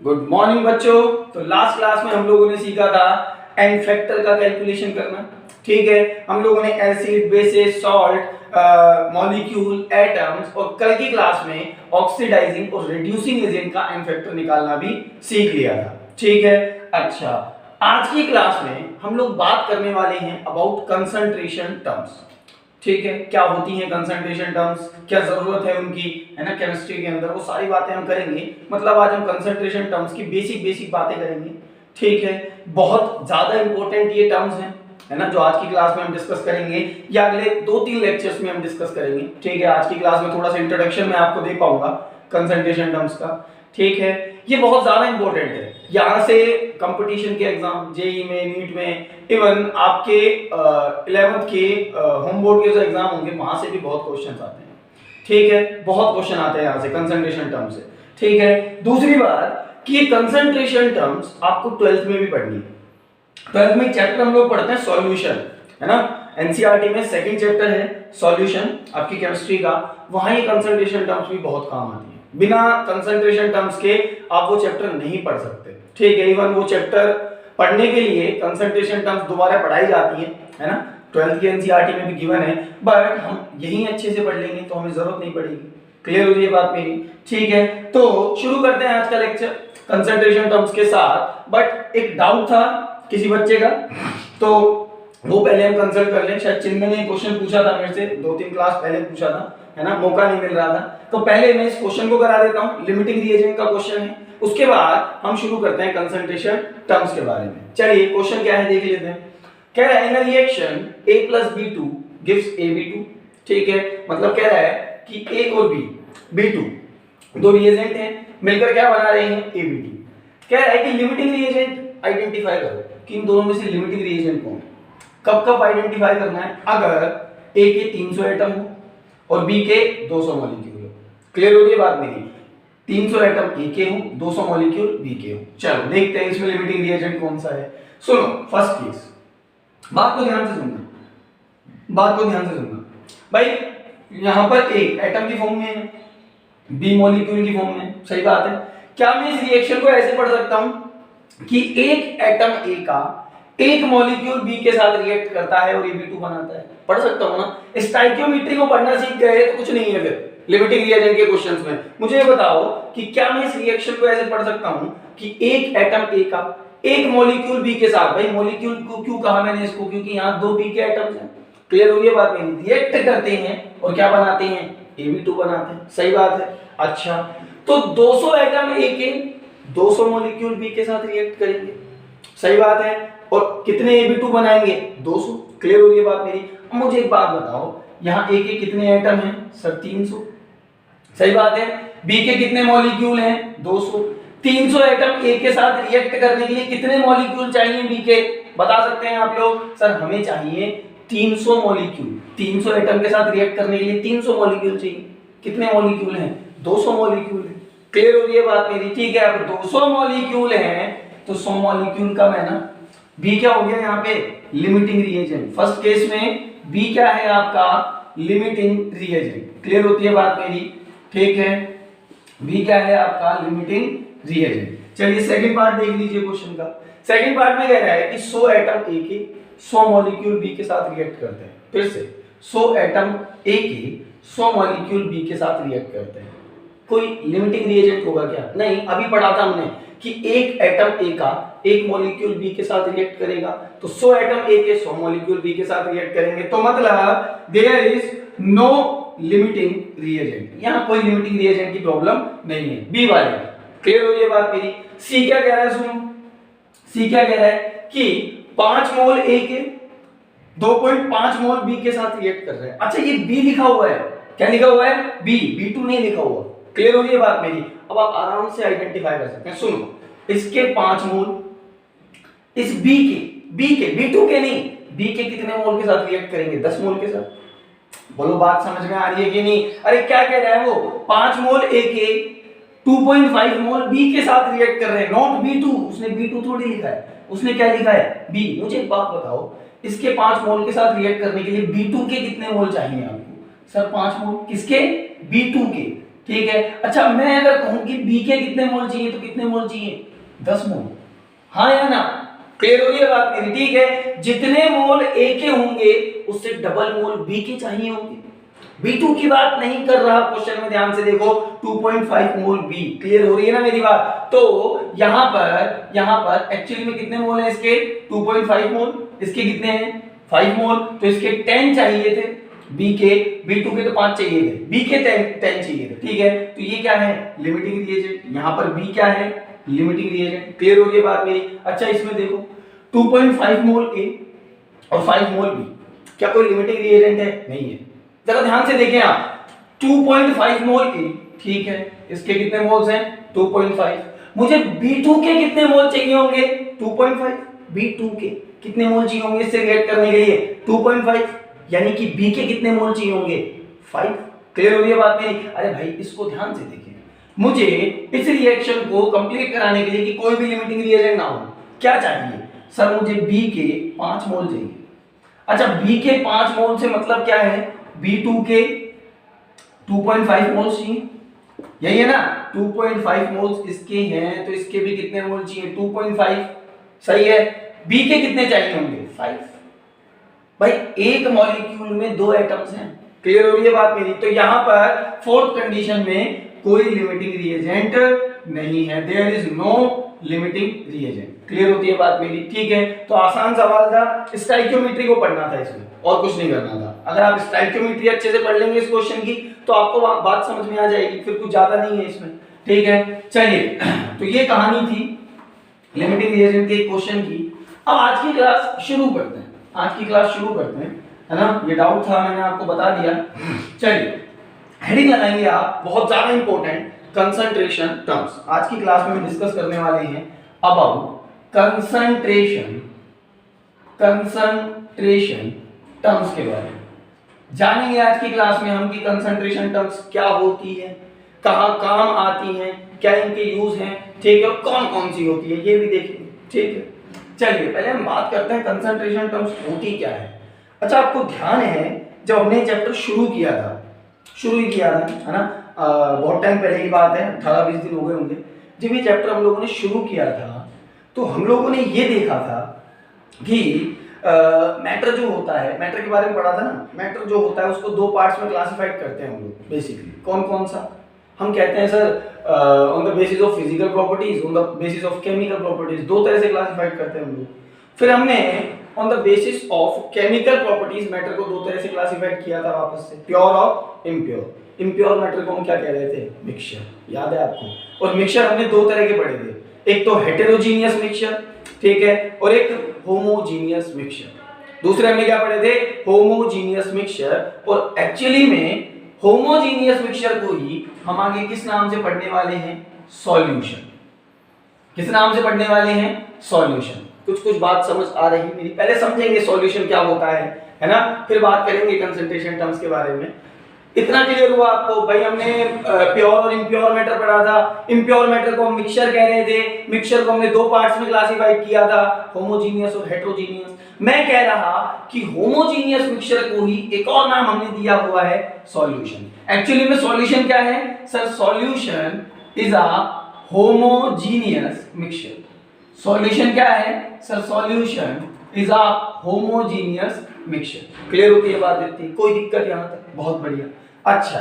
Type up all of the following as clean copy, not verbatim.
Good morning बच्चों। तो last class में हम लोगों ने सीखा था एन फैक्टर का कैलकुलेशन करना। ठीक है, हम लोगों ने acid, basis, salt, molecule, atoms और कल की क्लास में ऑक्सीडाइजिंग और रिड्यूसिंग एजेंट का एन फैक्टर निकालना भी सीख लिया था। ठीक है, अच्छा आज की क्लास में हम लोग बात करने वाले हैं अबाउट कंसंट्रेशन टर्म्स। ठीक है, क्या होती हैं कंसंट्रेशन टर्म्स, क्या जरूरत है उनकी, है ना, केमिस्ट्री के अंदर, वो सारी बातें हम करेंगे। मतलब आज हम कंसंट्रेशन टर्म्स की बेसिक बातें करेंगे। ठीक है, बहुत ज्यादा इंपॉर्टेंट ये टर्म्स हैं, है ना, जो आज की क्लास में हम डिस्कस करेंगे या अगले 2-3 लेक्चर्स में हम डिस्कस करेंगे। ठीक है, आज की क्लास में थोड़ा सा इंट्रोडक्शन मैं आपको दे पाऊंगा कंसंट्रेशन टर्म्स का। ठीक है, ये बहुत ज्यादा इंपॉर्टेंट है। यहाँ से कंपटीशन के एग्जाम, जेई में, नीट में, इवन आपके 11th के होम बोर्ड के जो एग्जाम होंगे वहां से भी बहुत क्वेश्चंस आते हैं। ठीक है, बहुत क्वेश्चन आते हैं यहाँ से कंसंट्रेशन टर्म से। ठीक है, दूसरी बात कि कंसंट्रेशन टर्म्स आपको 12th में भी पढ़नी है। 12th में चैप्टर हम लोग पढ़ते हैं सॉल्यूशन, है ना, एनसीईआरटी में सेकंड चैप्टर है सॉल्यूशन आपकी केमिस्ट्री का। वहां ये कंसंट्रेशन टर्म्स भी बहुत काम आती है। बिना कंसंट्रेशन टर्म्स के आप वो चैप्टर नहीं पढ़ सकते। ठीक है, इवन वो चैप्टर पढ़ने के लिए कंसंट्रेशन टर्म्स दोबारा पढ़ाई जाती है ना, 12th की एनसीईआरटी में भी गिवन है, बट हम यही अच्छे से पढ़ लेंगे तो हमें जरूरत नहीं पड़ेगी। क्लियर हो रही है बात मेरी? ठीक है, तो शुरू करते हैं आज का लेक्चर कंसंट्रेशन टर्म्स के साथ। बट एक डाउट था किसी बच्चे का, तो वो पहले हम कंसल्ट कर लें। शायद चिन्मय ने क्वेश्चन पूछा था मेरे से 2-3 क्लास पहले पूछा था, है ना, मौका नहीं मिल रहा था, तो पहले मैं इस क्वेश्चन को करा देता हूं। लिमिटिंग रिएजेंट का क्वेश्चन है, उसके बाद हम शुरू करते हैं कंसंट्रेशन टर्म्स के बारे में। चलिए क्वेश्चन क्या है देख लेते हैं। कह रहा है in a reaction A + B2 gives AB2। ठीक है, मतलब कह रहा है कि A और B, B2 दो रिएजेंट हैं, मिलकर क्या बना रहे हैं AB2। कह रहा है कि लिमिटिंग रिएजेंट आइडेंटिफाई करो कि इन दोनों में से लिमिटिंग रिएजेंट कौन है। कब कब आइडेंटिफाई करना है? अगर A के 300 एटम हो और B के 200 मॉलिक्यूल हो। क्लियर हो रही है बात मेरी? 300 एटम A के हो, 200 मॉलिक्यूल B के हो। चलो देखते हैं इसमें लिमिटिंग रिएजेंट कौन सा है। सुनो फर्स्ट केस, बात को ध्यान से सुनना, बात को ध्यान से सुनना भाई। यहां पर A एटम की फॉर्म में है, B मॉलिक्यूल की फॉर्म में, सही बात है। क्या मैं इस रिएक्शन को ऐसे पढ़ सकता हूं कि एक एटम A का एक मॉलिक्यूल B के साथ रिएक्ट करता है और AB2 बनाता है? पढ़ सकता हूं ना। स्टाइकियोमेट्री को पढ़ना सीख गए तो कुछ नहीं है फिर लिमिटिंग रिएजेंट के क्वेश्चंस में। मुझे ये बताओ कि क्या मैं इस रिएक्शन को ऐसे पढ़ सकता हूं कि एक एटम A का एक मॉलिक्यूल B के साथ, भाई मॉलिक्यूल को क्यों कहा मैंने इसको, क्योंकि यहां 2 B के एटम्स हैं। क्लियर हो गई बात मेरी? रिएक्ट करते हैं और क्या बनाते हैं? AB2 बनाते हैं। सही बात है। अच्छा, तो 200 एटम A के 200 मॉलिक्यूल B के साथ रिएक्ट करेंगे, सही बात है, और कितने AB2 बनाएंगे? 200। क्लियर हो गई बात मेरी? अब मुझे एक बात बताओ, यहाँ A के कितने एटम हैं? सर 300। सही बात है। B के कितने मॉलिक्यूल हैं? 200। 300 एटम A के साथ रिएक्ट करने के लिए कितने मॉलिक्यूल चाहिए B के? बता सकते हैं आप लोग? सर हमें चाहिए 300 मॉलिक्यूल। 300 एटम के साथ रिएक्ट करने के लिए 300 मॉलिक्यूल चाहिए। कितने मॉलिक्यूल हैं? 200 मॉलिक्यूल है। क्लियर हो रही है बात मेरी? ठीक है, अब 200 मॉलिक्यूल हैं तो 100 मॉलिक्यूल कम है ना। B क्या हो गया यहाँ पे? Limiting reagent. फर्स्ट केस में B क्या है आपका? Limiting reagent. क्लियर होती है बात मेरी? ठीक है, B क्या है आपका? Limiting reagent. चलिए सेकंड पार्ट देख लीजिए क्वेश्चन का। सेकंड पार्ट में कह रहा है कि 100 एटम A के 100 मॉलिक्यूल B के साथ रिएक्ट करते हैं। फिर से 100 एटम A के 100 मॉलिक्यूल B के साथ रिएक्ट करते हैं। कोई लिमिटिंग रिएजेंट होगा क्या? नहीं, अभी पढ़ा था हमने कि एक एटम A का एक मॉलिक्यूल B के साथ रिएक्ट करेगा, तो 100 एटम A के 100 मॉलिक्यूल B के साथ रिएक्ट करेंगे, तो मतलब there is no limiting reagent. यहां कोई लिमिटिंग रिएजेंट की प्रॉब्लम नहीं है B वाले। क्लियर हो गई बात मेरी? C क्या कह रहा है? सुनो, C क्या कह रहा है कि 5 मोल A के 2.5 मोल B के साथ रिएक्ट कर रहे हैं। अच्छा, ये B लिखा हुआ है, क्या लिखा हुआ है? B, B2 नहीं लिखा हुआ। क्लियर हो रही है बात मेरी? अब आप आराम से आइडेंटिफाई कर सकते हैं। सुनो, इसके 5 मोल इस B के B2 के नहीं, B के कितने मोल के साथ रिएक्ट करेंगे? 10 मोल के साथ। बोलो बात समझ में आ रही है कि नहीं? अरे क्या कह रहा है वो? 5 मोल A के 2.5 मोल B के साथ रिएक्ट कर रहे हैं, नॉट B2। उसने B2 थोड़ी लिखा है, उसने क्या लिखा है? B। मुझे एक बात बताओ, इसके 5 मोल के साथ रिएक्ट करने के लिए B2 के कितने मोल चाहिए आपको? सर 5 मोल। किसके? B2 के। ठीक है। अच्छा मैं अगर कहूं कि बी के कितने मोल चाहिए तो कितने मोल चाहिए? 10 मोल। हाँ या ना? क्लियर हो रही है बात मेरी? ठीक है, जितने मोल ए के होंगे उससे डबल मोल बी के चाहिए होंगे। B2 की बात नहीं कर रहा क्वेश्चन में, ध्यान से देखो, 2.5 मोल B। क्लियर हो रही है ना मेरी बात? तो यहां पर एक्चुअली में कितने मोल हैं इसके? 2.5 मोल। इसके कितने हैं? 5 मोल। तो इसके 10 चाहिए थे B के, B2 के तो 5 चाहिए थे, B के 10 चाहिए थे। ठीक है, तो ये क्या है? Limiting reagent. यहां पर B क्या है? Limiting reagent. क्लियर हो रही है बात मेरी? अच्छा इसमें देखो 2.5 मोल A और 5 मोल B, क्या कोई लिमिटिंग रिएजेंट है? नहीं है। जरा ध्यान से देखें आप, 2.5 मोल A, ठीक है, इसके कितने मोल्स हैं? 2.5। मुझे B2 के कितने मोल चाहिए होंगे? 2.5। B2 के कितने मोल चाहिए होंगे इससे रिएक्ट करने के लिए? 2.5। यानी कि B के कितने मोल चाहिए होंगे? 5। क्लियर हो रही है बात मेरी? अरे भाई इसको ध्यान से देखिए, मुझे इस रिएक्शन को कंप्लीट कराने के लिए कि कोई भी लिमिटिंग रिएजेंट ना हो, क्या चाहिए? सर मुझे B के 5 मोल चाहिए। अच्छा B के 5 मोल से मतलब क्या है? B2 के 2.5 मोल्स चाहिए, यही है ना? 2.5 मोल्स इसके हैं तो इसके भी कितने मोल चाहिए? 2.5। सही है। B के कितने चाहिए होंगे? 5। भाई एक मॉलिक्यूल में 2 एटम्स हैं। क्लियर हो रही है बात मेरी? तो यहां पर फोर्थ कंडीशन में कोई लिमिटिंग रिएजेंट नहीं है, there is no limiting reagent. Clear होती है बात मेरी? ठीक है, तो आसान सवाल था, स्टोइकियोमेट्री को पढ़ना था इसमें और कुछ नहीं करना था। अगर आप स्टोइकियोमेट्री अच्छे से पढ़ लेंगे इस क्वेश्चन की तो आपको बात समझ में आ जाएगी, फिर कुछ ज्यादा नहीं है इसमें। ठीक है, चलिए तो ये कहानी थी लिमिटिंग रिएजेंट के क्वेश्चन की। अब आज की क्लास शुरू करते हैं, आज की क्लास शुरू करते हैं, है ना? ये डाउट था, मैंने आपको बता दिया। चलिए हेडिंग लगाएंगे आप, बहुत ज्यादा इंपॉर्टेंट, कंसंट्रेशन टर्म्स। आज की क्लास में हम डिस्कस करने वाले हैं अबाउट कंसंट्रेशन टर्म्स के बारे में। जानेंगे आज की क्लास में हम कि कंसंट्रेशन टर्म्स क्या होती है, कहां काम आती हैं, क्या इनके यूज हैं, ठीक है, और कौन कौन सी होती है ये भी देखेंगे। ठीक है, चलिए पहले हम बात करते हैं कंसंट्रेशन टर्म्स होती क्या है। अच्छा आपको ध्यान है जब हमने चैप्टर शुरू ही किया था, है ना? बहुत टाइम पहले की बात है, 18-20 दिन हो गए होंगे जब ये चैप्टर हम लोगों ने शुरू किया था। तो हम लोगों ने ये देखा था कि मैटर जो होता है, मैटर के बारे में पढ़ा था ना, मैटर जो होता है उसको 2 पार्ट्स में क्लासिफाइड करते हैं हम लोग बेसिकली। कौन कौन सा? हम कहते हैं sir on the basis of physical properties, on the basis of chemical properties, 2 तरह से क्लासिफाइड करते हैं हम लोग। फिर हमने on the basis of chemical properties matter को 2 तरह से क्लासिफाइड किया था वापस से, प्योर और इम्प्योर। इम्प्योर मैटर को हम क्या कह रहे थे? मिक्सचर, याद है आपको? और मिक्सचर हमने 2 तरह के पढ़े थे, एक तो हेटेरोजीनियस मिक्सचर, ठीक है, और एक होमोजीनियस मिक्सचर। दूसरे हमने क्या पढ़े थे? Homogeneous mixture. और एक्चुअली में होमोजीनियस मिक्सचर को ही हम आगे किस नाम से पढ़ने वाले हैं? सॉल्यूशन। किस नाम से पढ़ने वाले हैं? सॉल्यूशन। कुछ बात समझ आ रही मेरी? पहले समझेंगे सॉल्यूशन क्या होता है ना? फिर बात करेंगे कंसंट्रेशन टर्म्स के बारे में। इतना क्लियर हुआ आपको? भाई हमने प्योर और इम्प्योर मैटर पढ़ा था। इम्प्योर मैटर को हम मिक्सचर कह रहे थे, मिक्सचर को हमने 2 पार्ट्स में क्लासिफाइड किया था, होमोजीनियस और हेटेरोजीनियस। मैं कह रहा कि होमोजीनियस मिक्सचर को ही एक और नाम हमने दिया हुआ है सॉल्यूशन। एक्चुअली में सॉल्यूशन क्या है sir? Solution is a homogeneous mixture. Solution क्या है sir? Solution is a homogeneous mixture. Clear होती है बात? इतनी कोई दिक्कत यहां तक? बहुत बढ़िया। अच्छा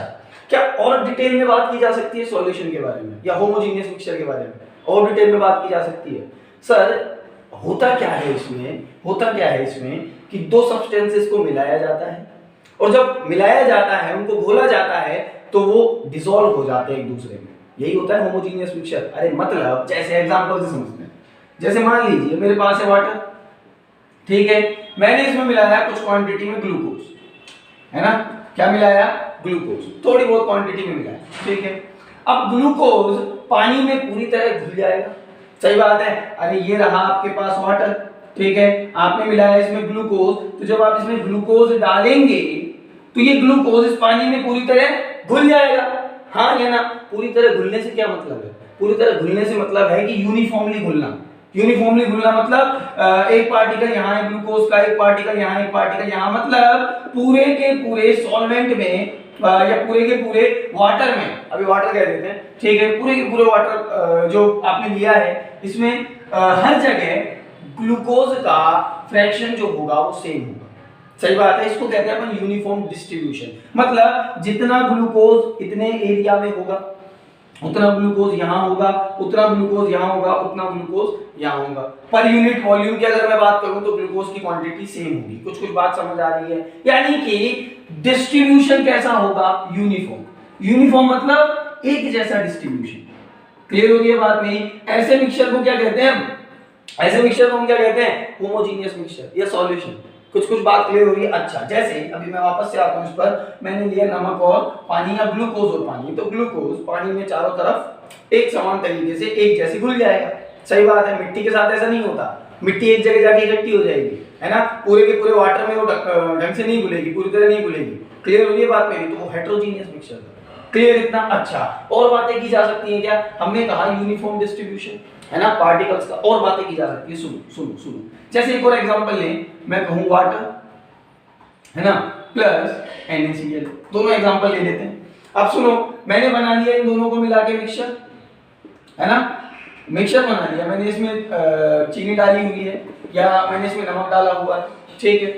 क्या और डिटेल में बात की जा सकती है सॉल्यूशन के बारे में या होमोजीनियस मिक्सचर के बारे में? और डिटेल में बात की जा सकती है। सर होता क्या है इसमें? होता क्या है इसमें कि 2 सब्सटेंसेस को मिलाया जाता है, और जब मिलाया जाता है, उनको घोला जाता है, तो वो डिसॉल्व हो जाते हैं एक दूसरे में। यही होता है होमोजीनियस मिक्सचर। अरे मतलब जैसे एग्जांपल से समझते हैं, जैसे मान लीजिए मेरे पास है वाटर, ठीक है, मैंने इसमें मिलाया कुछ क्वांटिटी में ग्लूकोज, है ना? क्या मिलाया? ग्लूकोज, थोड़ी बहुत क्वांटिटी में मिलाया, ठीक है। अब ग्लूकोज पानी में पूरी तरह घुल जाएगा, सही बात है। अरे ये रहा आपके पास वाटर, ठीक है, आपने मिलाया इसमें ग्लूकोज, तो जब आप इसमें ग्लूकोज डालेंगे तो ये ग्लूकोज इस पानी में पूरी तरह घुल जाएगा, हाँ या ना? पूरी तरह घुलने से क्या मतलब है? पूरी तरह घुलने से मतलब है कि यूनिफॉर्मली घुलना। यूनिफॉर्मली घुलना मतलब एक पार्टिकल यहाँ है ग्लूकोज का, एक पार्टिकल यहाँ, एक पार्टिकल यहाँ, मतलब पूरे के पूरे सॉल्वेंट में या पूरे के पूरे वाटर में, अभी वाटर कह देते हैं, ठीक है, पूरे के पूरे वाटर जो आपने लिया है इसमें हर जगह ग्लूकोज का फ्रैक्शन जो होगा वो सेम होगा। सही बात है, इसको कहते हैं अपन यूनिफॉर्म डिस्ट्रीब्यूशन। मतलब जितना ग्लूकोज इतने एरिया में होगा उतना ग्लूकोज यहाँ होगा, उतना ग्लूकोज यहाँ होगा, उतना ग्लूकोज यहाँ होगा। पर यूनिट वॉल्यूम की अगर मैं बात करूं तो ग्लूकोज की क्वांटिटी सेम होगी। कुछ कुछ बात समझ आ रही है? यानी कि डिस्ट्रीब्यूशन कैसा होगा? यूनिफॉर्म। यूनिफॉर्म मतलब एक जैसा डिस्ट्रीब्यूशन। क्लियर हो रही है बात मेरी? ऐसे मिक्सचर को क्या कहते हैं? ऐसे मिक्सचर को हम क्या कहते हैं? होमोजेनियस मिक्सचर या सॉल्यूशन। कुछ कुछ बात क्लियर हो रही है? अच्छा, जैसे अभी मैं वापस से आता हूं इस पर, मैंने लिया नमक और पानी या ग्लूकोज और पानी, तो ग्लूकोज पानी में चारों तरफ एक समान तरीके से एक जैसे घुल जाएगा। सही बात है, मिट्टी के साथ ऐसा नहीं होता, मिट्टी एक जगह जाके इकट्ठी हो जाएगी, है ना, पूरे के पूरे वाटर में वो ढंग से नहीं घुलेगी, पूरी तरह नहीं घुलेगी। क्लियर हो रही है बात मेरी? तो वो हेटेरोजेनियस मिक्सचर है। क्लियर इतना? अच्छा, और बातें की जा सकती हैं क्या? हमने कहा यूनिफॉर्म डिस्ट्रीब्यूशन, है ना, पार्टिकल्स का, और बातें की जा सकती है। सुनो सुनो सुनो, जैसे एक और एग्जांपल लें, मैं कहूं वाटर, है ना, प्लस NaCl, दोनों एग्जांपल ले लेते हैं। अब सुनो, मैंने बना लिया इन दोनों को मिला के मिक्सचर, है ना, मिक्सचर बना लिया मैंने, इसमें चीनी डाली हुई है या मैंने इसमें नमक डाला हुआ है, ठीक है।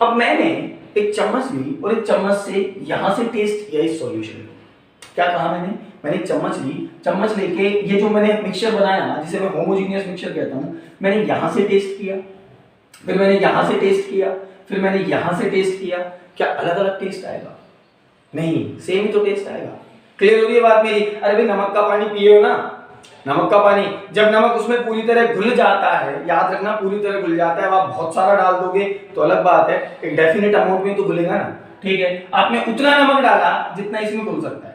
अब मैंने एक चम्मच ली और एक चम्मच से यहां से टेस्ट किया इस सॉल्यूशन को। क्या कहा मैंने एक चम्मच ली, चम्मच लेके ये जो मैंने मिक्सचर बनाया ना, जिसे मैं होमोजेनियस मिक्सचर कहता हूं, मैंने यहां से टेस्ट किया, फिर मैंने यहां से टेस्ट किया, फिर मैंने यहां से टेस्ट किया। क्या अलग अलग टेस्ट आएगा? नहीं, सेम ही तो टेस्ट आएगा। क्लियर हो रही है बात मेरी? अरे भाई, नमक का पानी पिए हो ना, नमक का पानी, जब नमक उसमें पूरी तरह घुल जाता है, याद रखना पूरी तरह घुल जाता है, आप बहुत सारा डाल दोगे तो अलग बात है, एक डेफिनेट अमाउंट में तो घुलेगा ना, ठीक है। आपने उतना नमक डाला जितना इसमें घुल सकता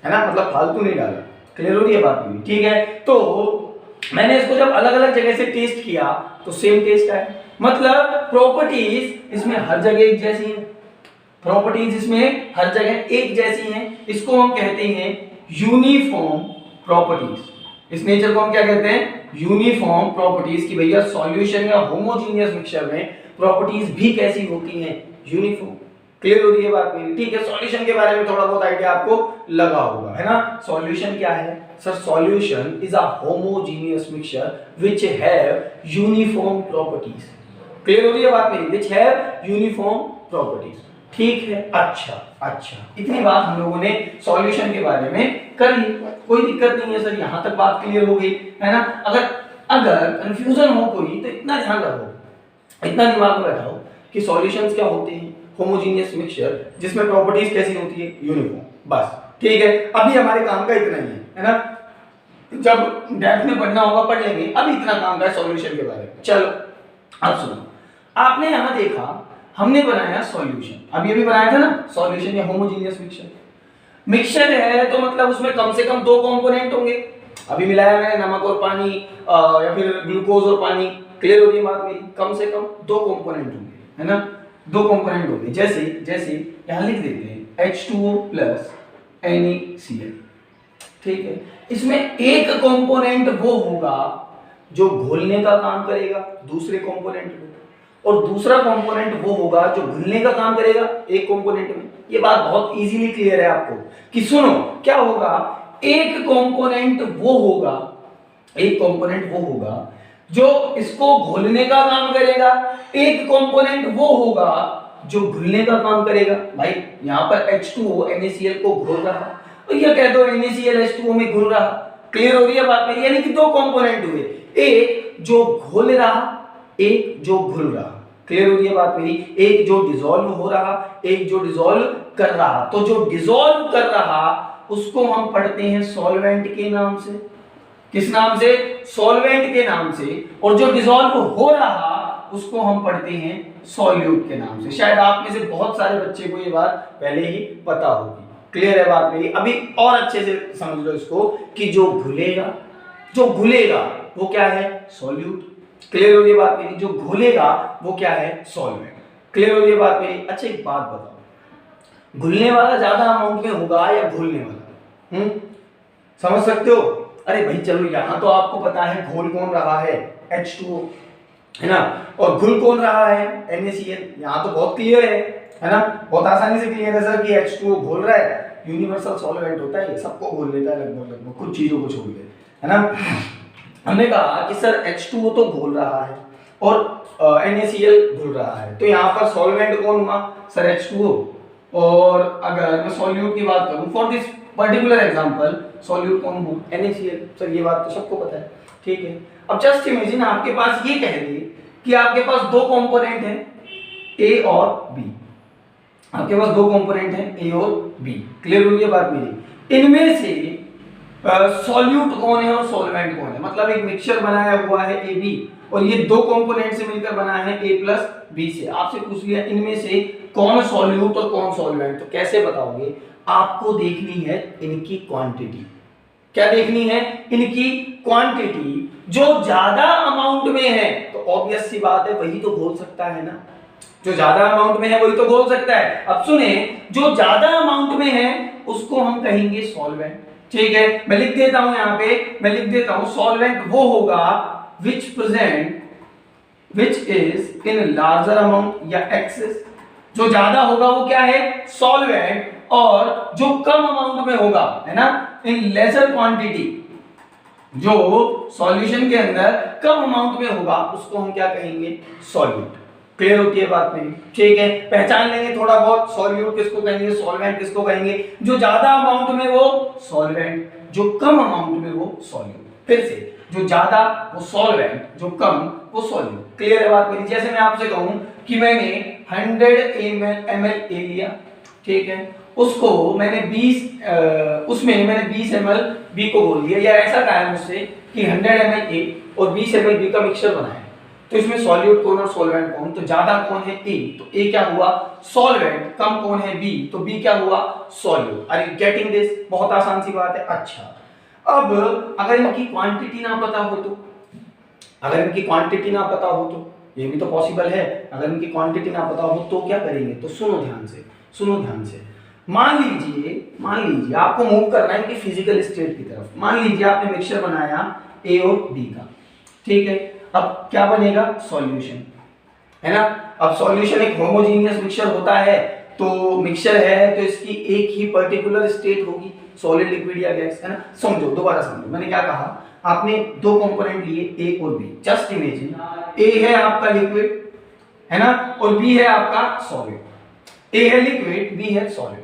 है ना, मतलब फालतू नहीं डाला। क्लियर हो रही है बात मेरी? ठीक है, तो मैंने इसको जब अलग अलग जगह से टेस्ट किया तो सेम टेस्ट आया। मतलब प्रॉपर्टीज इसमें हर जगह एक जैसी है, प्रॉपर्टीज इसमें हर जगह एक जैसी हैं, इसको हम कहते हैं यूनिफॉर्म प्रॉपर्टीज। इस नेचर को हम क्या कहते हैं? Uniform properties. की भैया सॉल्यूशन या होमोजेनियस मिक्सचर में प्रॉपर्टीज भी कैसी होती हैं? यूनिफॉर्म। क्लियर हो रही है बात मेरी? ठीक है, सॉल्यूशन के बारे में थोड़ा बहुत आइडिया आपको लगा होगा, है ना। सॉल्यूशन क्या है sir? Solution is a homogeneous mixture which have uniform properties. Clear हो रही है बात मेरी? Which have uniform properties. ठीक है, अच्छा अच्छा, इतनी बात हम लोगों ने सॉल्यूशन के बारे में कर ली, कोई दिक्कत नहीं है सर, यहां तक बात क्लियर हो गई, है ना। अगर अगर कंफ्यूजन हो कोई तो इतना ध्यान रखो, इतना दिमाग में बैठाओ कि सॉल्यूशंस क्या होते हैं? होमोजेनियस मिक्सचर जिसमें प्रॉपर्टीज कैसी होती है? यूनिफॉर्म। बस ठीक है, अभी हमारे काम का इतना ही है ना, जब डेप्थ में पढ़ना होगा पढ़ लेंगे, अभी इतना काम का है सॉल्यूशन के बारे में। चलो अब सुनो, आपने यहां देखा हमने बनाया सॉल्यूशन, अब ये भी बनाया था ना सॉल्यूशन या होमोजेनियस मिक्सचर। मिक्सचर है तो मतलब उसमें कम से कम दो कंपोनेंट होंगे, अभी मिलाया मैंने नमक और पानी या फिर ग्लूकोज और पानी। क्लियर हो रही है बात मेरी? कम से कम दो कंपोनेंट होंगे, है ना, दो कंपोनेंट होंगे। जैसे जैसे यहां लिख देते हैं H2O प्लस NaCl, ठीक है। इसमें एक कंपोनेंट वो होगा जो घोलने का काम करेगा दूसरे कंपोनेंट में, और दूसरा कंपोनेंट वो होगा जो घुलने का काम करेगा एक कंपोनेंट में। ये बात बहुत इजीली क्लियर है आपको कि सुनो क्या होगा, एक कंपोनेंट वो होगा, एक कंपोनेंट वो होगा जो इसको घोलने का काम करेगा, एक कंपोनेंट वो होगा जो घुलने का काम करेगा। भाई यहां पर H2O NaCl को घोल रहा, तो ये कह दो NaCl H2O में घुल रहा। क्लियर हो रही है बात मेरी? यानी कि दो कंपोनेंट हुए, एक जो घोल रहा, एक जो घुल रहा। क्लियर हो रही है बात मेरी? एक जो डिसॉल्व हो रहा, एक जो डिसॉल्व कर रहा। तो जो डिसॉल्व कर रहा उसको हम पढ़ते हैं सॉल्वेंट के नाम से। किस नाम से? सॉल्वेंट के नाम से। और जो डिसॉल्व हो रहा उसको हम पढ़ते हैं सॉल्यूट के नाम से। शायद आप में से बहुत सारे बच्चे को ये बात पहले ही पता होगी। क्लियर है बात मेरी? अभी और अच्छे से समझ लो इसको कि जो घुलेगा, जो घुलेगा वो क्या है? सॉल्यूट। क्लियर हो रही है बात मेरी? जो घुलेगा वो क्या है? सॉल्वेंट। क्लियर हो रही है बात मेरी? अच्छा एक बात बताओ, घुलने वाला ज्यादा अमाउंट में होगा या घुलने वाला? समझ सकते हो? अरे भाई चलो, यहां तो आपको पता है घोल कौन रहा है? H2O, है ना, और घुल कौन रहा है? NaCl। यहां तो बहुत क्लियर है है ना। बहुत आसानी से क्लियर है सर कि H2O घोल रहा है, यूनिवर्सल सॉल्वेंट होता है, ये सबको घोल लेता है लगभग कुछ चीजों को छोड़ के, है ना। हमने कहा कि सर H2O तो घोल रहा है और NaCl घुल रहा है, तो यहाँ पर सॉल्वेंट कौन हुआ सर H2O। और अगर मैं सॉल्यूट की बात करूं for this particular example, solute कौन हो NaCl, सर ये बात तो सबको पता है, ठीक है। अब जस्ट इमेजिन आपके पास ये कह दे कि आपके पास दो कंपोनेंट हैं A और B, आपके पास दो कंपोनेंट हैं A और B, क्लियर हुई ये बात मेरी। इनमें से सॉल्यूट कौन है और सॉल्वेंट कौन है, मतलब एक मिक्सचर बनाया हुआ है AB और ये दो कंपोनेंट से मिलकर बना है A प्लस B से। आपसे पूछ लिया इनमें से कौन सॉल्यूट और कौन सॉल्वेंट, तो कैसे बताओगे, आपको देखनी है इनकी क्वांटिटी। क्या देखनी है, इनकी क्वांटिटी। जो ज्यादा अमाउंट में है तो ऑब्वियस सी बात है वही तो घोल सकता है ना, जो ज्यादा अमाउंट में है वही तो घोल सकता है। अब सुने, जो ज्यादा अमाउंट में है उसको हम कहेंगे सॉल्वेंट, ठीक है। मैं लिख देता हूं यहां पे, मैं लिख देता हूं सॉल्वेंट वो होगा which is in larger amount या excess। जो ज्यादा होगा वो क्या है सॉल्वेंट, और जो कम अमाउंट में होगा, है ना, इन लेसर क्वांटिटी, जो सॉल्यूशन के अंदर कम अमाउंट में होगा उसको हम क्या कहेंगे सॉल्यूट। क्लियर होती है बात में, ठीक है। पहचान लेंगे थोड़ा बहुत, सॉल्यूट किसको कहेंगे, सॉल्वेंट किसको कहेंगे। जो ज्यादा अमाउंट में वो सॉल्वेंट, जो कम अमाउंट में वो सॉल्यूट। फिर से, जो ज्यादा वो सॉल्वेंट, जो कम वो सॉल्यूट। क्लियर है बात मेरी। जैसे मैं आपसे कहूं कि मैंने 100 ml A लिया, ठीक है, उसको मैंने 20 ml B को घोल दिया, या ऐसा कहा है मुझसे कि 100 ml A और 20 ml B का मिक्सचर बनाया, तो इसमें सॉल्यूट कौन और सॉल्वेंट कौन, तो ज्यादा कौन है A, तो A क्या हुआ सॉल्वेंट, कम कौन है B, तो B क्या हुआ solute. Are you getting this, बहुत आसान सी बात है। अच्छा, अब अगर इनकी क्वांटिटी ना पता हो तो, अगर इनकी क्वांटिटी ना पता हो तो, ये भी तो पॉसिबल है, अगर इनकी क्वांटिटी ना पता हो तो क्या करेंगे, तो सुनो ध्यान से, सुनो ध्यान से। मान लीजिए आपको मूव करना है इनकी फिजिकल स्टेट की तरफ। मान लीजिए आपने मिक्सचर बनाया A और B का, ठीक है। अब क्या बनेगा सॉल्यूशन, है ना। अब सॉल्यूशन एक होमोजेनियस मिक्सचर होता है, तो मिक्सचर है तो इसकी एक ही पर्टिकुलर स्टेट होगी, सॉलिड लिक्विड या गैस, है ना। समझो, दोबारा समझो, मैंने क्या कहा, आपने दो कंपोनेंट लिए A और B। जस्ट इमेजिन A है आपका लिक्विड, है ना, और B है आपका सॉलिड। A है लिक्विड, B है सॉलिड।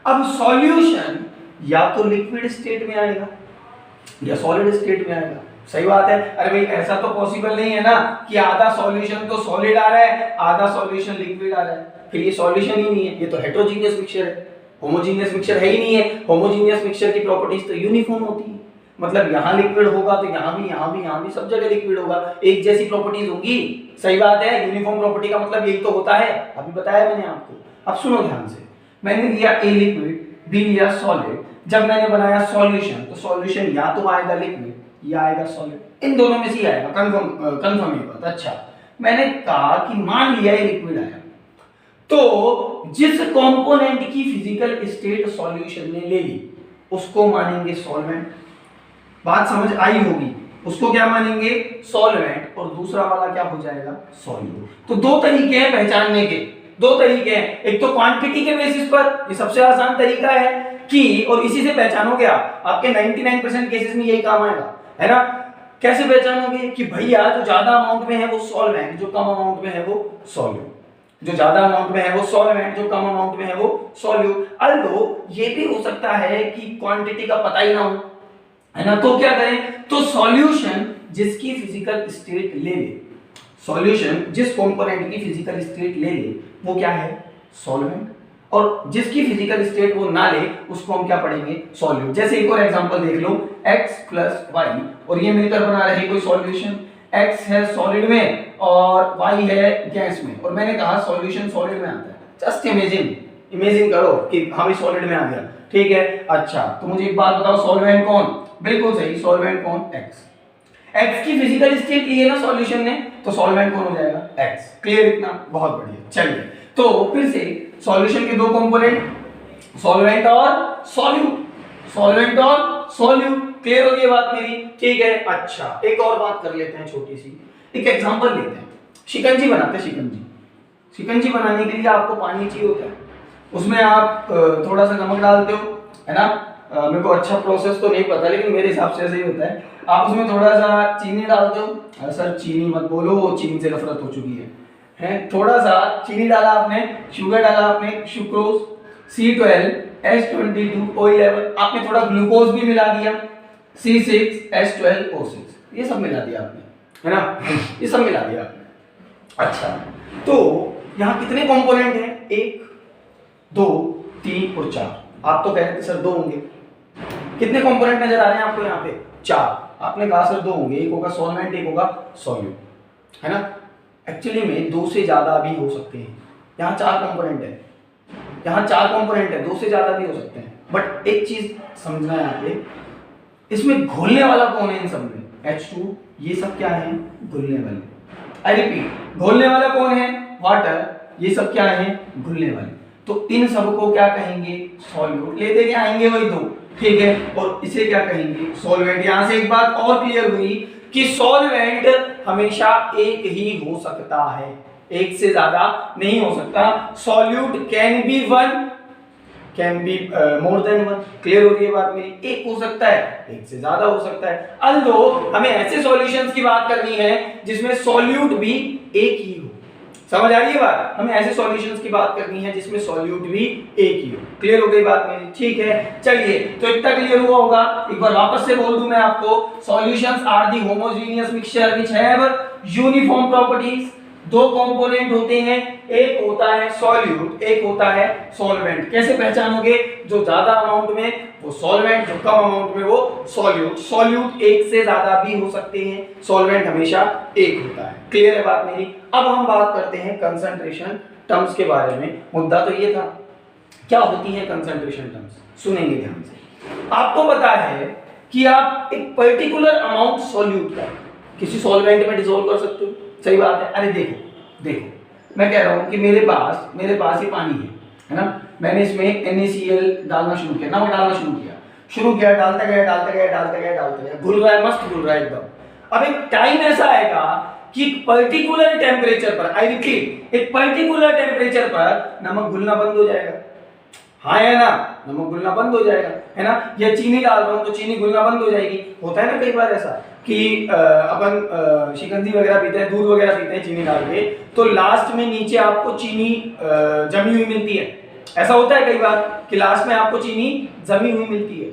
अब सॉल्यूशन या तो लिक्विड स्टेट में आएगा या सॉलिड स्टेट में आएगा, सही बात है। अरे भाई ऐसा तो पॉसिबल नहीं है ना कि आधा सॉल्यूशन तो सॉलिड आ रहा है, आधा सॉल्यूशन लिक्विड आ रहा है, फिर ये सॉल्यूशन ही नहीं है, ये तो हेटेरोजेनियस मिक्सचर है, होमोजेनियस मिक्सचर है ही नहीं है। होमोजेनियस मिक्सचर की प्रॉपर्टीज तो यूनिफॉर्म होती है, मतलब यहाँ लिक्विड होगा तो यहाँ भी सब जगह लिक्विड होगा, एक जैसी प्रॉपर्टीज होंगी, सही बात है। यूनिफॉर्म प्रॉपर्टी का मतलब यही तो होता है, अभी बताया मैंने आपको। अब सुनो ध्यान से, मैंने लिया A लिक्विड, B लिया सॉलिड। जब मैंने बनाया सॉल्यूशन, तो सॉल्यूशन या तो आएगा लिक्विड या आएगा सॉलिड, इन दोनों में से ही आएगा, कंफर्म ये बात। अच्छा, मैंने कहा कि मान लिया ये लिक्विड आया, तो जिस कंपोनेंट की फिजिकल स्टेट सॉल्यूशन ने ले ली उसको मानेंगे सॉल्वेंट। बात समझ आई होगी, उसको क्या मानेंगे सॉल्वेंट, और दूसरा वाला क्या हो जाएगा सॉल्यूट। तो दो तरीके हैं पहचानने के, दो तरीके हैं। एक तो क्वांटिटी के बेसिस पर, ये सबसे आसान तरीका है कि, और इसी से पहचानोगे आप, आपके 99% केसेस में यही काम आएगा, है ना। कैसे पहचानोगे कि भैया जो ज्यादा अमाउंट में है वो सॉल्वेंट, जो कम अमाउंट में है वो सॉल्यूट, जो ज्यादा अमाउंट में है वो सॉल्वेंट, जो कम अमाउंट में है वो सॉल्यूट। अल्दो ये भी हो सकता है कि क्वांटिटी का पता ही ना हो, है ना, तो क्या करें, तो सॉल्यूशन जिसकी फिजिकल स्टेट ले ले, सॉल्यूशन जिस कंपोनेंट की फिजिकल स्टेट ले ले वो क्या है सॉल्वेंट, और जिसकी फिजिकल स्टेट वो ना ले उसको हम क्या पढ़ेंगे सॉल्यूट। जैसे एक और एग्जांपल देख लो, x प्लस वाई, और ये मिलकर बना रहे कोई सॉल्यूशन। x है सॉलिड में और y है गैस में, और मैंने कहा सॉल्यूशन सॉलिड में आता है। जस्ट इमेजिन करो कि हम सॉलिड में आ गया, ठीक है। अच्छा, तो मुझे एक बात बताओ, सॉल्वेंट कौन, बिल्कुल सही, सॉल्वेंट कौन x की फिजिकल स्टेट ली है ना सॉल्यूशन ने, तो सॉल्वेंट कौन हो जाएगा x। क्लियर इतना, बहुत बढ़िया। चलिए, तो फिर से सॉल्यूशन के दो कंपोनेंट, सॉल्वेंट और सॉल्यूट, सॉल्वेंट और सॉल्यूट। क्लियर हो गई बात मेरी, ठीक है। अच्छा, एक और बात कर लेते हैं छोटी सी, एक एग्जांपल लेते हैं, शिकंजी बनाते हैं, शिकंजी। शिकंजी बनाने के लिए आपको पानी चाहिए होता है, उसमें आप थोड़ा सा नमक डालते हो, है ना। मेरे को अच्छा प्रोसेस तो नहीं पता, लेकिन मेरे हिसाब से ऐसे ही होता है। आप उसमें थोड़ा सा चीनी डालते हो। सर चीनी मत बोलो, चीनी से नफरत हो चुकी है। थोड़ा सा चीनी डाला आपने, शुगर डाला आपने, सुक्रोज, C12, H22, O11, आपने थोड़ा ग्लूकोज भी मिला दिया, C6, H12O6, ये सब मिला दिया आपने, है ना, ये सब मिला दिया आपने। अच्छा, तो यहाँ कितने कंपोनेंट हैं? 1, 2, 3 और 4। आप तो कह रहे थे सर 2 होंगे। कितने कंपोनेंट नजर आ रहे हैं आपको यहाँ पे? 4। आपने कहा सर 2 होंगे, एक होगा सॉल्वेंट, एक होगा सॉल्यूट, है ना। एक्चुअली में 2 से ज्यादा भी हो सकते हैं। यहाँ 4 कंपोनेंट है, यहाँ 4 कंपोनेंट है, 2 से ज्यादा भी हो सकते हैं। बट एक चीज समझना है यहाँ पे, इसमें घुलने वाला कौन है इन सब में? H2, ये सब क्या है? घुलने वाले। आई रिपीट, घुलने वाला कौन है? वाटर। ये सब क्या है? घुलने वाले। तो इन सबको क्या कहेंगे? सॉल्यूट। लेते क्या आएंगे? वही 2, ठीक है। और इसे क्या कहेंगे? सॉल्वेंट। यहां से एक बात और क्लियर हुई कि सॉल्वेंट हमेशा एक ही हो सकता है, एक से ज्यादा नहीं हो सकता। Solute can be 1, can be more than 1। Clear हो रही है बात मेरी? एक हो सकता है, एक से ज्यादा हो सकता है। अल्दो हमें ऐसे सॉल्यूशंस की बात करनी है जिसमें सॉल्यूट भी एक ही हो। समझ आ रही है बात? हमें ऐसे सॉल्यूशंस की बात करनी है जिसमें सॉल्यूट भी एक ही हो। क्लियर हो गई बात मेरी? ठीक है, चलिए, तो इतना क्लियर हुआ होगा। एक बार वापस से बोल दूं मैं आपको, solutions are the homogeneous mixture which have uniform properties. 2 component होते हैं, एक होता है सॉल्यूट, एक होता है सॉल्वेंट। कैसे पहचानोगे? जो ज्यादा अमाउंट में वो सॉल्वेंट, जो कम अमाउंट में वो सॉल्यूट। सॉल्यूट एक से ज्यादा भी हो सकते हैं, सॉल्वेंट हमेशा एक होता है। क्लियर है बात मेरी? अब हम बात करते हैं कंसंट्रेशन टर्म्स के बारे में। मुद्दा तो ये था, क्या होती है कंसंट्रेशन टर्म्स? सुनेंगे ध्यान से। आपको पता है कि आप एक पर्टिकुलर अमाउंट सॉल्यूट का किसी सॉल्वेंट में डिसॉल्व कर सकते हो। सही बात है। अरे देखो, मैं कह रहा हूं कि मेरे पास ये पानी है ना। मैंने इसमें NaCl डालना शुरू किया, नमक डालना शुरू किया, डालते गया, घुल रहा है, मस्त घुल रहा है एकदम। अब एक टाइम ऐसा आएगा कि एक पर्टिकुलर टेम्परेचर पर, आई रिपीट, एक पर्टिकुलर टेम्परेचर पर नमक घुलना बंद हो जाएगा। हाँ है ना, नमक घुलना बंद हो जाएगा, है ना। या चीनी डाल रहा हूं तो चीनी घुलना बंद हो जाएगी। होता है ना कई बार ऐसा कि अपन शिकंजी वगैरह पीते हैं, दूध वगैरह पीते हैं चीनी डाल के, तो लास्ट में नीचे आपको चीनी जमी हुई मिलती है। ऐसा होता है कई बार कि लास्ट में आपको चीनी जमी हुई मिलती है।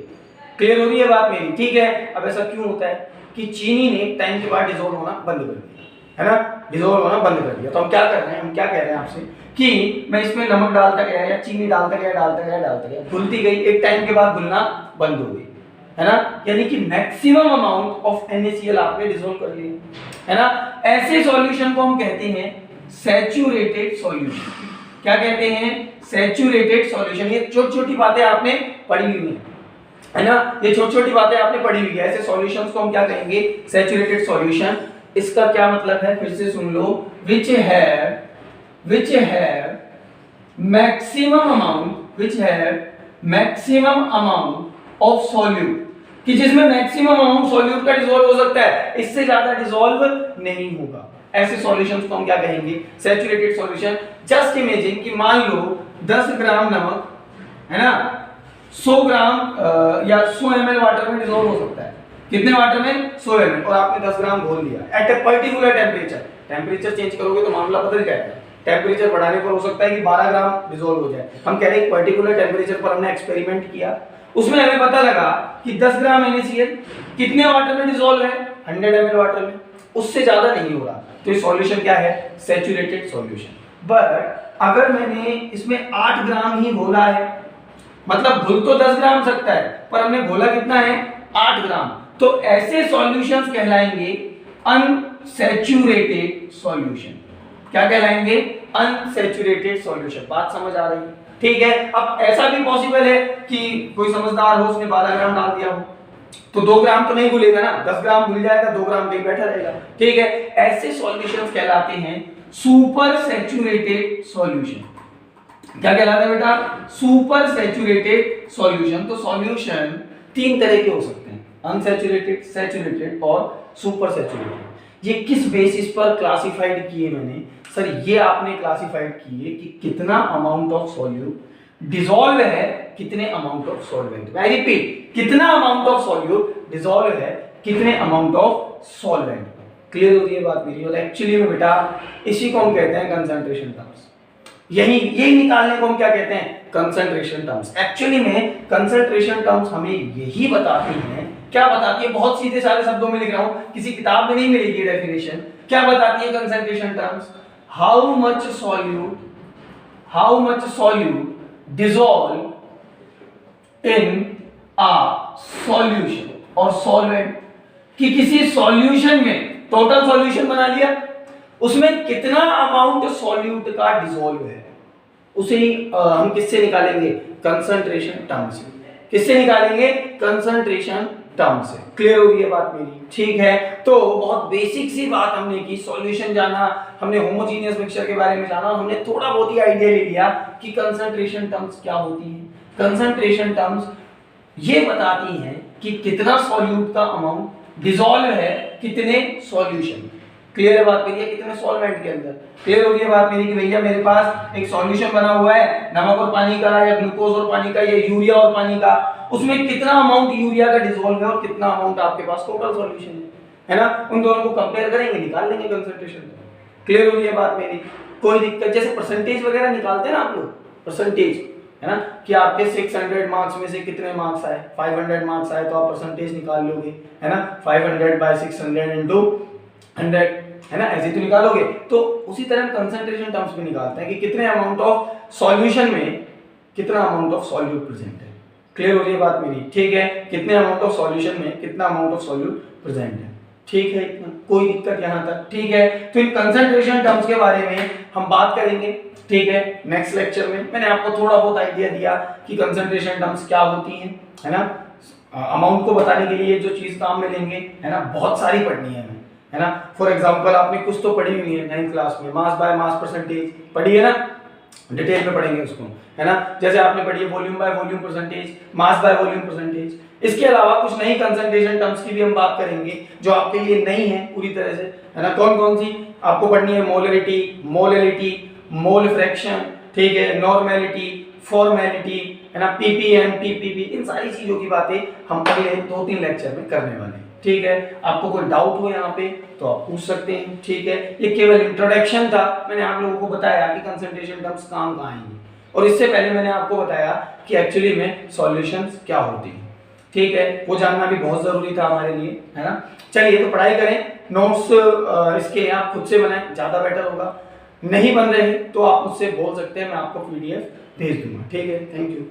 क्लियर हो रही है बात मेरी? ठीक है। अब ऐसा क्यों होता है कि चीनी ने टाइम के बाद डिसॉल्व होना बंद कर दिया, है ना, डिसॉल्व होना बंद कर दिया। तो हम क्या कर रहे हैं, हम क्या कह रहे हैं आपसे कि मैं इसमें नमक डालता गया या चीनी डालता गया, घुलती गई, एक टाइम के बाद घुलना बंद हो गई, है ना। यानी कि मैक्सिमम अमाउंट ऑफ NaCl आपने डिसॉल्व कर लिया, है ना। ऐसे सॉल्यूशन को हम कहते हैं सैचुरेटेड सॉल्यूशन। क्या कहते हैं? Saturated solution. ये छोटी-छोटी बातें आपने पढ़ी हुई है ना, ये छोटी-छोटी बातें आपने पढ़ी हुई है। ऐसे सॉल्यूशंस को हम क्या कहेंगे? Saturated solution. इसका क्या मतलब है? फिर से सुन लो, which have maximum amount of solute, कि जिसमें मैक्सिमम अमाउंट सॉल्यूट का डिसॉल्व हो सकता है, इससे ज्यादा डिसॉल्व नहीं होगा। ऐसे सॉल्यूशंस को हम क्या कहेंगे? Saturated solution. जस्ट इमेजिन कि मान लो 10 ग्राम नमक, है ना, 100 ग्राम या 100 ml वाटर में डिसॉल्व हो सकता है। कितने वाटर में? 100 ml। और आपने 10 ग्राम घोल दिया at a particular temperature change करोगे तो मामला बदल जाएगा। टेम्परेचर बढ़ाने पर हो सकता है कि 12 ग्राम डिसॉल्व हो जाए। हम कह रहे हैं पर्टिकुलर टेम्परेचर पर हमने एक्सपेरिमेंट किया, उसमें हमें पता लगा कि 10 ग्राम NaCl कितने वाटर में डिसॉल्व है? 100 ml वाटर में, उससे ज्यादा नहीं हो रहा। तो ये सॉल्यूशन क्या है? Saturated solution. बट अगर मैंने इसमें 8 ग्राम ही घोला है, मतलब घुल तो 10 ग्राम सकता है पर हमने घोला कितना है? 8 ग्राम। तो ऐसे सॉल्यूशंस कहलाएंगे अनसैचुरेटेड सॉल्यूशन। क्या कहलाएंगे? Unsaturated solution. बात समझ आ रही है? ठीक है। अब ऐसा भी पॉसिबल है कि कोई समझदार हो, उसने 12 ग्राम डाल दिया हो, तो 2 ग्राम तो नहीं घुलेगा ना, 10 ग्राम घुल जाएगा, 2 ग्राम कहीं बैठा रहेगा। ठीक है। ऐसे सॉल्यूशंस कहलाते हैं सुपर सैचुरेटेड सॉल्यूशन। क्या कहलाता है बेटा? Super saturated solution. तो सॉल्यूशन 3 तरह के हो सकते हैं, अनसैचुरेटेड, सैचुरेटेड और सुपर सैचुरेटेड। ये किस बेसिस पर क्लासिफाइड किए मैंने? सर ये आपने क्लासिफाइड किए कि कितना अमाउंट ऑफ सॉल्यूट डिसॉल्व है कितने amount of solvent. I repeat, कितना अमाउंट ऑफ सॉल्यूट डिसॉल्व है कितने अमाउंट ऑफ सॉल्वेंट। क्लियर हो रही है बात मेरी। और एक्चुअली में बेटा इसी को हम कहते हैं कंसंट्रेशन टर्म्स। यही निकालने को हम क्या कहते हैं, कंसंट्रेशन टर्म्स। एक्चुअली में कंसंट्रेशन टर्म्स हमें यही बताती हैं, क्या बताती है, बहुत सीधे सारे शब्दों में लिख रहा हूं, किसी किताब में नहीं मिलेगी डेफिनेशन। क्या बताती है concentration terms, how much solute dissolve in a solution और सॉल्वेंट, कि किसी सॉल्यूशन में टोटल सॉल्यूशन बना लिया, उसमें कितना अमाउंट सॉल्यूट का डिसॉल्व है, उसे हम किससे निकालेंगे, कंसंट्रेशन टर्म से। किससे निकालेंगे, कंसंट्रेशन टर्म से। क्लियर हो रही है बात मेरी, ठीक है। तो बहुत बेसिक सी बात हमने की, सॉल्यूशन जाना, हमने होमोजेनियस मिक्सचर के बारे में जाना, हमने थोड़ा बहुत ही आइडिया ले लिया कि कंसंट्रेशन टर्म्स क्या होती है। कंसंट्रेशन टर्म्स ये बताती हैं कि कितना सॉल्यूट का अमाउंट डिसॉल्व है कितने सॉल्यूशन। क्लियर है बात मेरी, कितने सॉल्वेंट के अंदर। क्लियर हो गई बात मेरी कि भैया मेरे पास एक सॉल्यूशन बना हुआ है नमक और पानी का, या ग्लूकोज और पानी का, या यूरिया और पानी का, उसमें कितना अमाउंट यूरिया का डिसॉल्व है और कितना अमाउंट आपके पास टोटल सॉल्यूशन है ना, उन दोनों को कंपेयर करेंगे, निकाल लेंगे कंसंट्रेशन। क्लियर हो गई बात मेरी, कोई दिक्कत। जैसे परसेंटेज वगैरह निकालते हैं ना आप लोग, परसेंटेज है ना, कि आपके 600 मार्क्स में से कितने मार्क्स आए, 500 मार्क्स आए तो आप परसेंटेज निकाल लोगे, है ना, 500 बाय 600 इनटू 100, है ना, ऐसे तो निकालोगे। तो उसी तरह कंसंट्रेशन टर्म्स में निकालते हैं कि कितने अमाउंट ऑफ सॉल्यूशन में कितना अमाउंट ऑफ सॉल्यूट प्रेजेंट है। क्लियर हो रही है बात मेरी, ठीक है, कितने अमाउंट ऑफ सॉल्यूशन में कितना अमाउंट ऑफ सॉल्यूट प्रेजेंट है, ठीक है, इतना कोई दिक्कत यहां तक, ठीक है। तो इन कंसंट्रेशन टर्म्स के बारे में हम बात करेंगे, ठीक है, नेक्स्ट लेक्चर में। मैंने आपको थोड़ा बहुत आइडिया दिया कि कंसंट्रेशन टर्म्स क्या होती हैं, है ना। अमाउंट को बताने के लिए जो चीज काम में लेंगे, है ना, बहुत सारी पढ़नी है हमें, है ना। फॉर एग्जांपल आपने कुछ तो पढ़ी हुई है 9th क्लास में, मास बाय मास परसेंटेज पढ़ी है ना, डिटेल में पढ़ेंगे उसको, है ना। जैसे आपने पढ़ी है volume by volume percentage, mass by volume percentage. इसके अलावा कुछ नई कंसंट्रेशन टर्म्स की भी हम बात करेंगे जो आपके लिए नई है पूरी तरह से, है ना। कौन कौन सी आपको पढ़नी है, मोलरिटी, मोलैलिटी, मोल फ्रैक्शन, ठीक है, नॉर्मेलिटी, फॉर्मेलिटी, है ना, पीपीएम, पीपीबी, इन सारी चीजों की बातें हम अगले 2-3 लेक्चर में करने वाले हैं, ठीक है। आपको कोई डाउट हो यहाँ पे तो आप पूछ सकते हैं, ठीक है। ये केवल इंट्रोडक्शन था, मैंने आप लोगों को बताया कि कंसंट्रेशन टर्म्स काम कहाँ आएंगे, और इससे पहले मैंने आपको बताया कि एक्चुअली में सॉल्यूशंस क्या होती हैं, ठीक है, वो जानना भी बहुत जरूरी था हमारे लिए, है ना। चलिए तो पढ़ाई करें, नोट्स इसके आप खुद से बनाएं, ज्यादा बेटर होगा। नहीं बन रहे तो आप मुझसे बोल सकते हैं, मैं आपको PDF भेज दूंगा, ठीक है। Thank you.